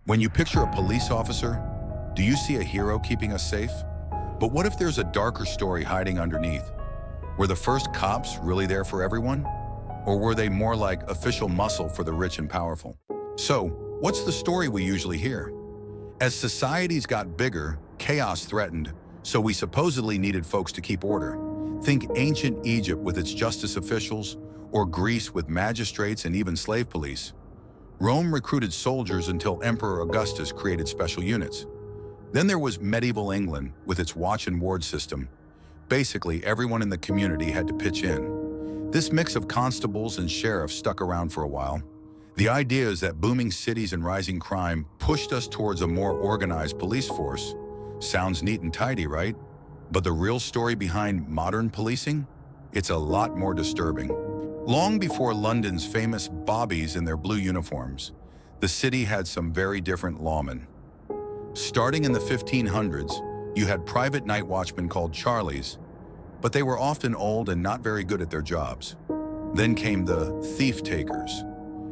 When you picture a police officer, do you see a hero keeping us safe? But what if there's a darker story hiding underneath? Were the first cops really there for everyone? Or were they more like official muscle for the rich and powerful? So, what's the story we usually hear? As societies got bigger, chaos threatened, so we supposedly needed folks to keep order. Think ancient Egypt with its justice officials, or Greece with magistrates and even slave police. Rome recruited soldiers until Emperor Augustus created special units. Then there was medieval England with its watch and ward system. Basically, everyone in the community had to pitch in. This mix of constables and sheriffs stuck around for a while. The idea is that booming cities and rising crime pushed us towards a more organized police force. Sounds neat and tidy, right? But the real story behind modern policing? It's a lot more disturbing. Long before London's famous bobbies in their blue uniforms, the city had some very different lawmen. Starting in the 1500s, you had private night watchmen called Charlies, but they were often old and not very good at their jobs. Then came the thief takers.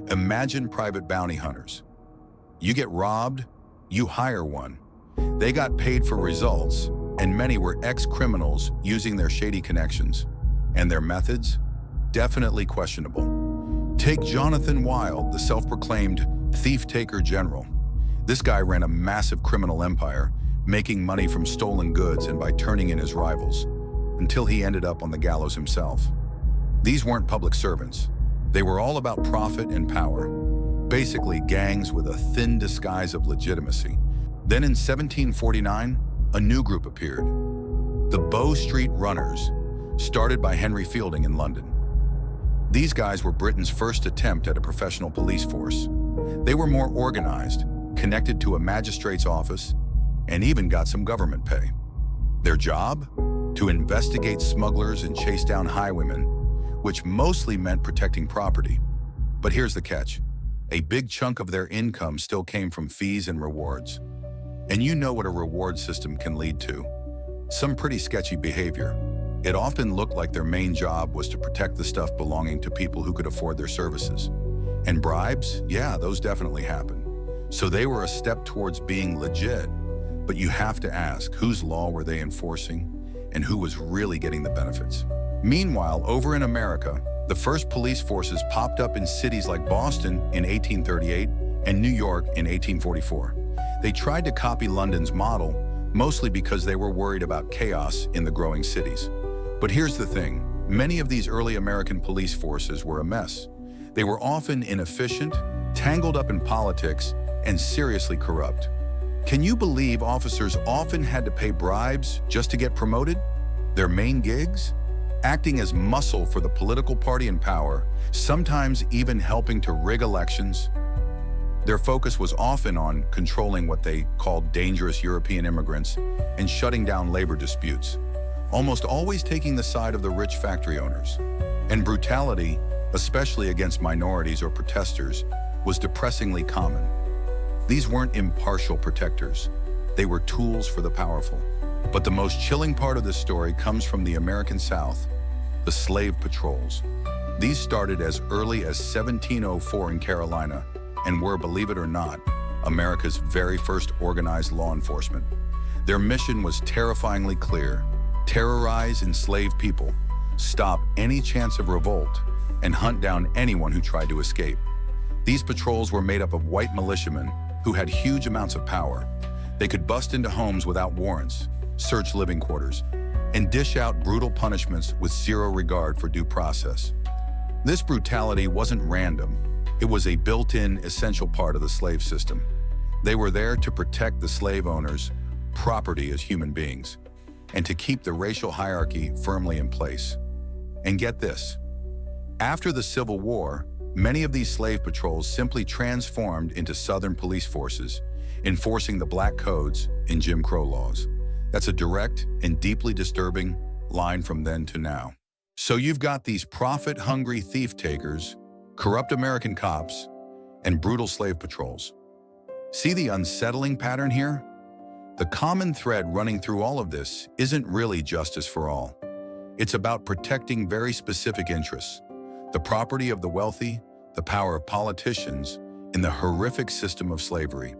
Imagine private bounty hunters. You get robbed, you hire one. They got paid for results, and many were ex-criminals using their shady connections. And their methods? Definitely questionable. Take Jonathan Wild, the self-proclaimed thief-taker general. This guy ran a massive criminal empire, making money from stolen goods and by turning in his rivals, until he ended up on the gallows himself. These weren't public servants. They were all about profit and power. Basically, gangs with a thin disguise of legitimacy. Then in 1749, a new group appeared. The Bow Street Runners, started by Henry Fielding in London. These guys were Britain's first attempt at a professional police force. They were more organized, connected to a magistrate's office, and even got some government pay. Their job? To investigate smugglers and chase down highwaymen, which mostly meant protecting property. But here's the catch. A big chunk of their income still came from fees and rewards. And you know what a reward system can lead to. Some pretty sketchy behavior. It often looked like their main job was to protect the stuff belonging to people who could afford their services. And bribes? Yeah, those definitely happen. So they were a step towards being legit. But you have to ask, whose law were they enforcing and who was really getting the benefits? Meanwhile, over in America, the first police forces popped up in cities like Boston in 1838 and New York in 1844. They tried to copy London's model, mostly because they were worried about chaos in the growing cities. But here's the thing, many of these early American police forces were a mess. They were often inefficient, tangled up in politics, and seriously corrupt. Can you believe officers often had to pay bribes just to get promoted? Their main gigs? Acting as muscle for the political party in power, sometimes even helping to rig elections. Their focus was often on controlling what they called dangerous European immigrants and shutting down labor disputes, almost always taking the side of the rich factory owners. And brutality, especially against minorities or protesters, was depressingly common. These weren't impartial protectors. They were tools for the powerful. But the most chilling part of this story comes from the American South, the slave patrols. These started as early as 1704 in Carolina and were, believe it or not, America's very first organized law enforcement. Their mission was terrifyingly clear: terrorize enslaved people, stop any chance of revolt, and hunt down anyone who tried to escape. These patrols were made up of white militiamen who had huge amounts of power. They could bust into homes without warrants, search living quarters, and dish out brutal punishments with zero regard for due process. This brutality wasn't random. It was a built-in, essential part of the slave system. They were there to protect the slave owners' property as human beings, and to keep the racial hierarchy firmly in place. And get this, after the Civil War, many of these slave patrols simply transformed into Southern police forces, enforcing the black codes and Jim Crow laws. That's a direct and deeply disturbing line from then to now. So you've got these profit-hungry thief-takers, corrupt American cops, and brutal slave patrols. See the unsettling pattern here? The common thread running through all of this isn't really justice for all. It's about protecting very specific interests: the property of the wealthy, the power of politicians, and the horrific system of slavery.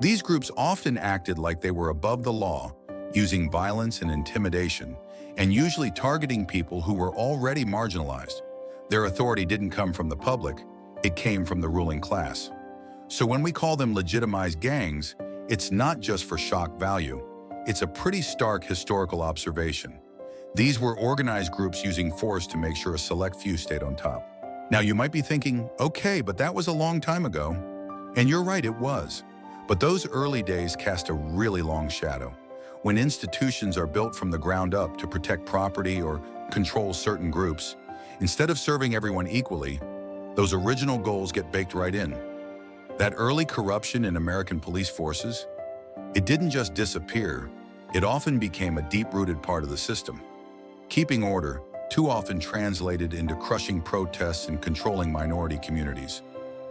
These groups often acted like they were above the law, using violence and intimidation, and usually targeting people who were already marginalized. Their authority didn't come from the public, it came from the ruling class. So when we call them legitimized gangs, it's not just for shock value. It's a pretty stark historical observation. These were organized groups using force to make sure a select few stayed on top. Now you might be thinking, okay, but that was a long time ago. And you're right, it was. But those early days cast a really long shadow. When institutions are built from the ground up to protect property or control certain groups, instead of serving everyone equally, those original goals get baked right in. That early corruption in American police forces, it didn't just disappear, it often became a deep-rooted part of the system. Keeping order too often translated into crushing protests and controlling minority communities,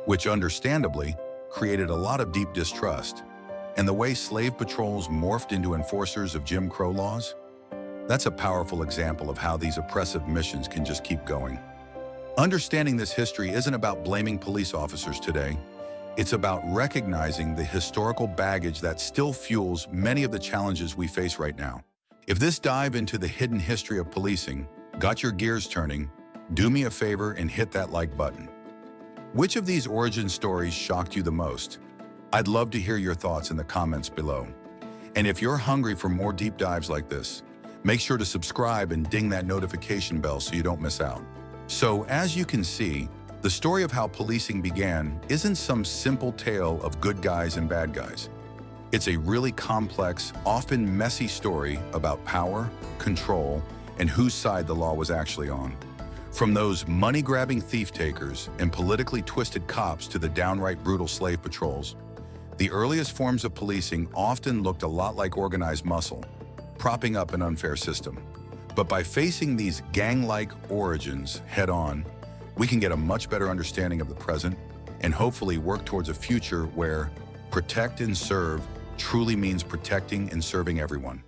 which understandably created a lot of deep distrust. And the way slave patrols morphed into enforcers of Jim Crow laws? That's a powerful example of how these oppressive missions can just keep going. Understanding this history isn't about blaming police officers today. It's about recognizing the historical baggage that still fuels many of the challenges we face right now. If this dive into the hidden history of policing got your gears turning, do me a favor and hit that like button. Which of these origin stories shocked you the most? I'd love to hear your thoughts in the comments below. And if you're hungry for more deep dives like this, make sure to subscribe and ding that notification bell so you don't miss out. So, as you can see, the story of how policing began isn't some simple tale of good guys and bad guys. It's a really complex, often messy story about power, control, and whose side the law was actually on. From those money-grabbing thief-takers and politically twisted cops to the downright brutal slave patrols, the earliest forms of policing often looked a lot like organized muscle, propping up an unfair system. But by facing these gang-like origins head-on, we can get a much better understanding of the present and hopefully work towards a future where protect and serve truly means protecting and serving everyone.